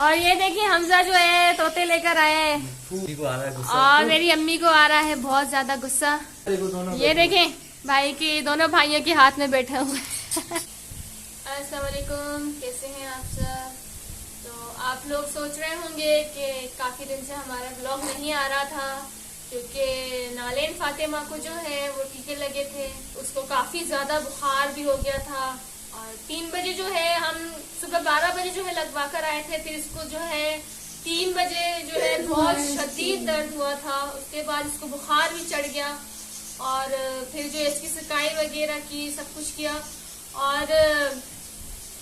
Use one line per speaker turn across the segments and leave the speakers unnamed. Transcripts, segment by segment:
और ये देखिए हमजा जो है तोते लेकर आए हैं और मेरी अम्मी को आ रहा है बहुत ज्यादा गुस्सा। ये देखें भाई की दोनों भाइयों के हाथ में बैठे हुए अस्सलाम वालेकुम, कैसे हैं आप सब। तो आप लोग सोच रहे होंगे कि काफी दिन से हमारा ब्लॉग नहीं आ रहा था क्योंकि नालेन फातिमा को जो है वो टीके लगे थे, उसको काफी ज्यादा बुखार भी हो गया था और 3 बजे जो है हम सुबह 12 बजे जो है लगवा कर आए थे। फिर इसको जो है 3 बजे जो है बहुत शदीद दर्द हुआ था, उसके बाद इसको बुखार भी चढ़ गया और फिर जो इसकी सिकाई वगैरह की, सब कुछ किया और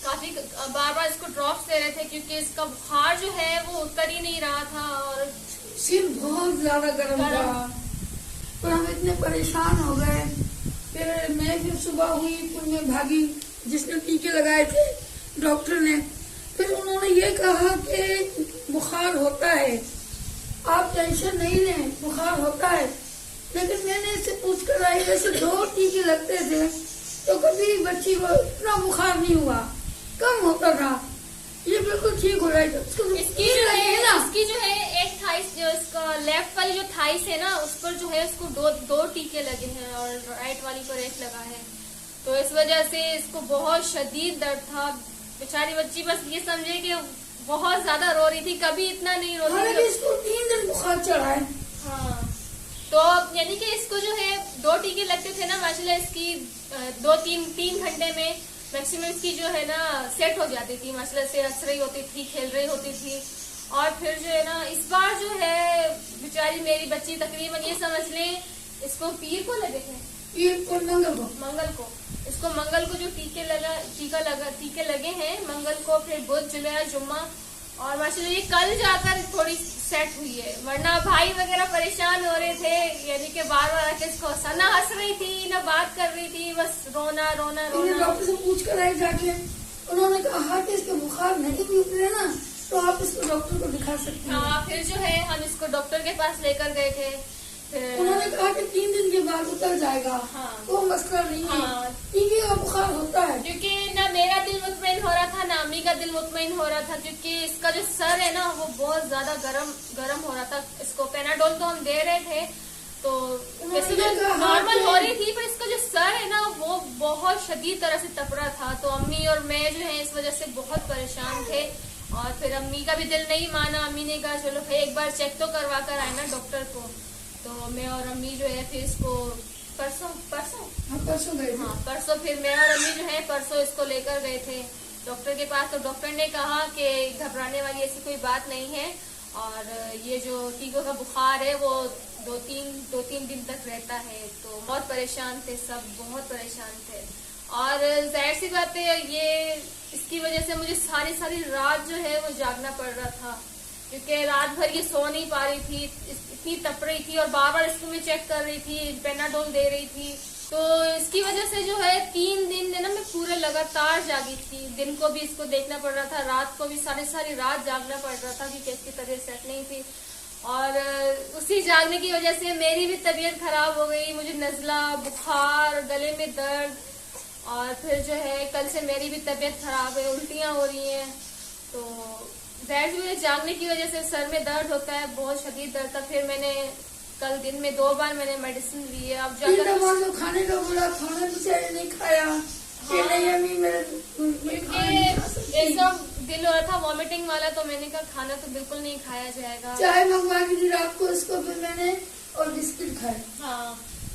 काफी बार बार इसको ड्रॉप्स दे रहे थे क्योंकि इसका बुखार जो है वो उतर ही नहीं रहा था और
सिर बहुत ज्यादा गर्म था। तो हम इतने परेशान हो गए। फिर मैं जब सुबह हुई तो मैं भागी जिसने टीके लगाए थे डॉक्टर ने। फिर उन्होंने ये कहा कि बुखार होता है, आप टेंशन नहीं लें, बुखार होता है। लेकिन मैंने इससे पूछ कर आई, वैसे 2 टीके लगते थे तो कभी बच्ची को इतना बुखार नहीं हुआ, कम होता था। ये बिल्कुल ठीक हो रहा है।
इसकी जो है एक थाइस, जो इसका लेफ्ट वाली जो थाइस है ना, उस पर जो है उसको दो टीके लगे हैं और राइट वाली पर 1 लगा है। तो इस वजह से इसको बहुत शदीद दर्द था। बेचारी बच्ची बस ये समझे कि बहुत ज्यादा रो रही थी, कभी इतना नहीं रो रही थी।
इसको 3 दिन बुखार चढ़ा है।
हाँ, तो यानी कि इसको जो है 2 टीके लगते थे ना, माशाल्लाह इसकी 2-3 घंटे में मैक्सिमम इसकी जो है ना सेट हो जाती थी, माशाल्लाह से हंस रही होती थी, खेल रही होती थी। और फिर जो है ना इस बार जो है बेचारी मेरी बच्ची तकरीबन ये समझ लें इसको पीर को लगे थे, मंगल को इसको मंगल को जो टीके लगे हैं मंगल को, फिर बुध जुमे जुम्मा और माशाल्लाह ये कल जाकर थोड़ी सेट हुई है। वरना भाई वगैरह परेशान हो रहे थे, यानी कि बार बार आके इसको ना हंस रही थी ना बात कर रही थी, बस रोना रोना रोना।
डॉक्टर से पूछ कर आई जाके, उन्होंने कहा कि इसके बुखार नहीं भी उतरे ना तो आप इसको डॉक्टर को दिखा सकते हैं।
हाँ, फिर जो है हम इसको डॉक्टर के पास लेकर गए थे।
उन्होंने कहा कि 3 दिन के बाद उतर जाएगा।
हाँ,
वो मसला नहीं है, टीके का बुखार होता है।
क्योंकि ना मेरा दिल मुतमईन हो रहा था ना अम्मी का दिल मुतमईन हो रहा था, क्योंकि इसका जो सर है ना वो बहुत ज्यादा गरम हो रहा था। इसको पेनाडोल तो हम दे रहे थे तो वैसे तो नॉर्मल हो रही थी, पर इसका जो सर है ना वो बहुत शदीद तरह से तप रहा था। तो अम्मी और मैं जो है इस वजह से बहुत परेशान थे और फिर अम्मी का भी दिल नहीं माना। अम्मी ने कहा चलो भाई एक बार चेक तो करवा कर आए ना डॉक्टर को। तो मैं और अम्मी जो है फिर इसको परसों गए। हाँ, परसों फिर मैं और अम्मी जो है परसों इसको लेकर गए थे डॉक्टर के पास। तो डॉक्टर ने कहा कि घबराने वाली ऐसी कोई बात नहीं है और ये जो टीकों का बुखार है वो 2-3 दिन तक रहता है। तो बहुत परेशान थे सब, बहुत परेशान थे और जाहिर सी बात है ये इसकी वजह से मुझे सारी रात जो है वो जागना पड़ रहा था क्योंकि रात भर ये सो नहीं पा रही थी, इतनी तप रही थी और बार बार इसको मैं चेक कर रही थी, पेनाडोल दे रही थी। तो इसकी वजह से जो है 3 दिन है ना मैं पूरे लगातार जागी थी। दिन को भी इसको देखना पड़ रहा था, रात को भी सारी रात जागना पड़ रहा था क्योंकि इसकी तबीयत सेट नहीं थी। और उसी जागने की वजह से मेरी भी तबीयत खराब हो गई, मुझे नजला, बुखार, गले में दर्द और फिर जो है कल से मेरी भी तबीयत खराब है, उल्टियां हो रही हैं। तो जागने की वजह से सर में दर्द होता है, बहुत शदीद दर्द था। फिर मैंने कल दिन में 2 बार मैंने मेडिसिन ली है। अब
जाकर खाने का बोला, खाना बेचारे नहीं खाया।
ऐसा दिल हो रहा था वॉमिटिंग वाला, तो मैंने कहा खाना तो बिल्कुल नहीं खाया जाएगा।
चाय मंगवा के दी रात को इसको, फिर मैंने और बिस्किट खाए।
हाँ,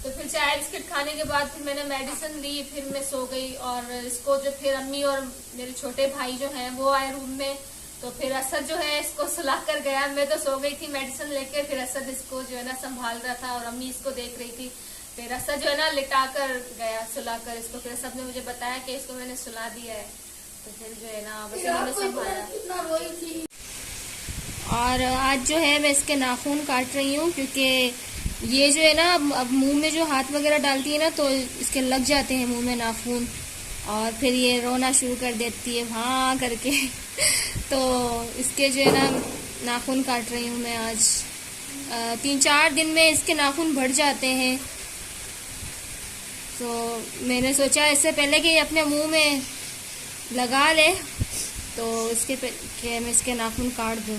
तो फिर चाय बिस्किट खाने के बाद फिर मैंने मेडिसिन ली, फिर मैं सो गई। और इसको जो फिर अम्मी और मेरे छोटे भाई जो हैं वो आए रूम में, तो फिर असद जो है इसको सुला कर गया। मैं तो सो गई थी मेडिसिन लेके, फिर असद इसको जो है ना संभाल रहा था और अम्मी इसको देख रही थी। फिर असद जो है ना लिटा कर गया सुला कर इसको, फिर असद ने मुझे बताया कि इसको मैंने सुला दिया है। तो फिर जो है ना बस इन्होंने संभाला। और आज जो है मैं इसके नाखून काट रही हूँ क्योंकि ये जो है ना अब मुंह में जो हाथ वगैरह डालती है ना तो इसके लग जाते हैं मुंह में नाखून और फिर ये रोना शुरू कर देती है हाँ करके। तो इसके जो है ना नाखून काट रही हूँ मैं आज। 3-4 दिन में इसके नाखून बढ़ जाते हैं। तो मैंने सोचा इससे पहले कि अपने मुंह में लगा ले तो इसके पे कि मैं इसके नाखून काट दूँ।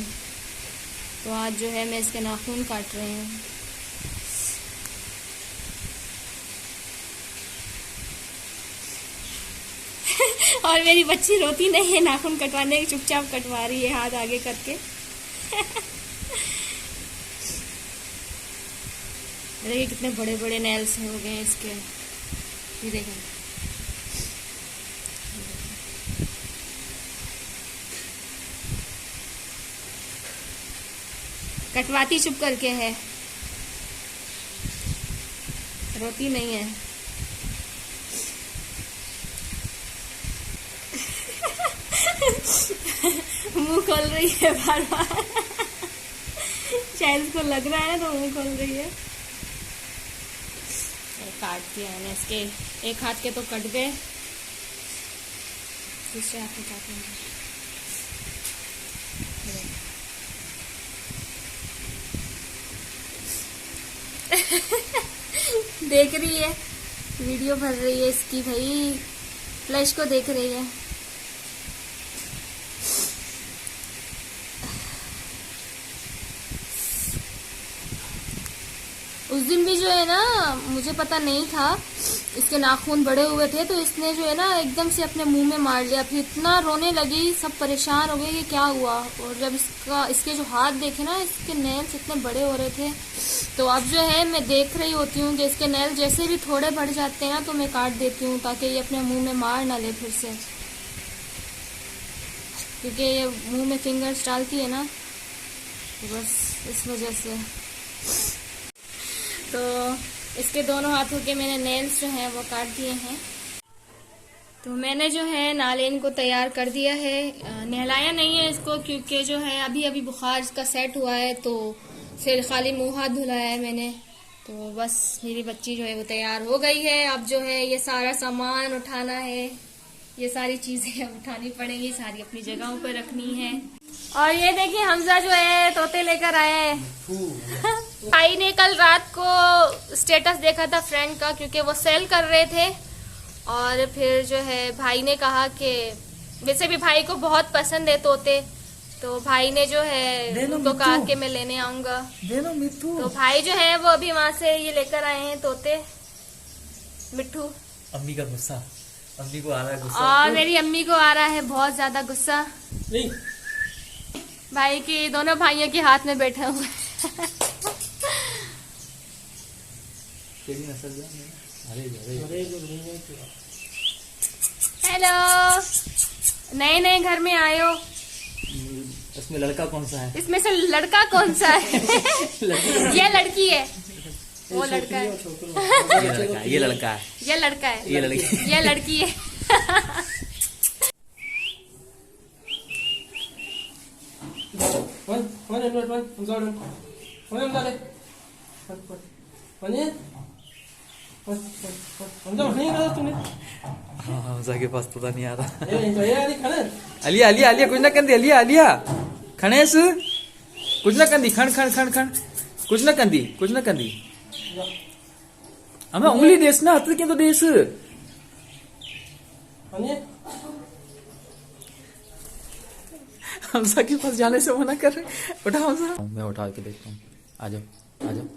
तो आज जो है मैं इसके नाखून काट रही हूँ। और मेरी बच्ची रोती नहीं है नाखून कटवाने की, चुपचाप कटवा रही है हाथ आगे करके। देखिए कितने बड़े बड़े नेल्स हो गए इसके। ये देखें, कटवाती चुप करके है, रोती नहीं है। मुंह खोल रही है बार बार। शायद इसको लग रहा है ना, तो मुंह खोल रही है। काट दिया मैंने इसके, एक हाथ के तो कट गए, दूसरे हाथ में काटेंगे। देख रही है, वीडियो भर रही है इसकी भाई, फ्लैश को देख रही है। उस दिन भी जो है ना, मुझे पता नहीं था इसके नाखून बड़े हुए थे, तो इसने जो है ना एकदम से अपने मुंह में मार लिया। फिर इतना रोने लगी, सब परेशान हो गए कि क्या हुआ। और जब इसके जो हाथ देखे ना, इसके नेल्स इतने बड़े हो रहे थे। तो अब जो है मैं देख रही होती हूँ कि इसके नेल जैसे भी थोड़े बढ़ जाते हैं ना, तो मैं काट देती हूँ ताकि ये अपने मुंह में मार ना ले फिर से, क्योंकि ये मुंह में फिंगर्स डालती है ना, तो बस इस वजह से। तो इसके दोनों हाथों के मैंने नेल्स जो हैं वो काट दिए हैं। तो मैंने जो है नालेन को तैयार कर दिया है। नहलाया नहीं है इसको, क्योंकि जो है अभी अभी बुखार इसका सेट हुआ है, तो सिर्फ खाली मुंह हाथ धुलाया है मैंने। तो बस मेरी बच्ची जो है वो तैयार हो गई है। अब जो है ये सारा सामान उठाना है, ये सारी चीजें अब उठानी पड़ेंगी, सारी अपनी जगहों पर रखनी है। और ये देखिए हमजा जो है तोते लेकर आया है। भाई ने कल रात को स्टेटस देखा था फ्रेंड का, क्योंकि वो सेल कर रहे थे। और फिर जो है भाई ने कहा कि वैसे भी भाई को बहुत पसंद है तोते, तो भाई ने जो है उनको कहा कि मैं लेने आऊंगा। तो भाई जो है वो अभी वहाँ से ये लेकर आए हैं तोते। मिट्ठू,
अम्मी का गुस्सा, अम्मी को आ रहा है गुस्सा।
और मेरी अम्मी को आ रहा है बहुत ज्यादा गुस्सा।
नहीं,
भाई की दोनों भाइयों के हाथ में बैठा हुआ है। हेलो, नए नए घर में आए हो।
इसमें लड़का कौन सा है?
इसमें से लड़का कौन सा है? ये लड़की है, वो लड़का है।
ये लड़का है,
ये लड़का है,
ये लड़की,
ये लड़की है।
हमजा के पास पता नहीं आ रहा। अलिया अलिया अलिया कुछ ना कंदी, अलिया अलिया खणेस कुछ ना कंदी, खण खण खण खण कुछ ना कंदी, कुछ ना कंदी। हमें उंगली देस ना, हाथ के तो देस। हमजा के पास जाने से मना कर रहे। उठा हमजा, मैं उठा के देखता हूँ। आ जाओ आ जाओ।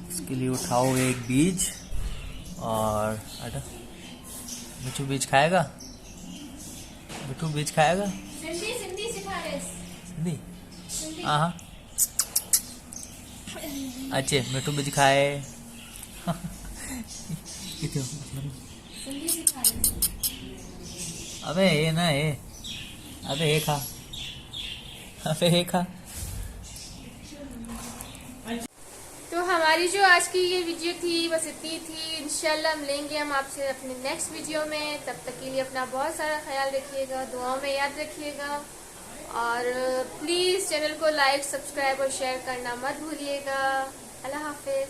इसके लिए उठाओ एक बीज और आटा। मिठू बीज खाएगा? मिठू बीज खाएगा?
सिंधी सिखा रहे।
सिंधी? हाँ। अच्छे, मिठू बीज खाए।
सिंधी सिखा रहे।
अबे ये ना ये, अबे ये खा, अबे ये खा।
तो हमारी जो आज की ये वीडियो थी बस इतनी थी। इंशाल्लाह मिलेंगे हम आपसे अपने नेक्स्ट वीडियो में। तब तक के लिए अपना बहुत सारा ख्याल रखिएगा, दुआओं में याद रखिएगा। और प्लीज़ चैनल को लाइक, सब्सक्राइब और शेयर करना मत भूलिएगा। अल्लाह हाफिज।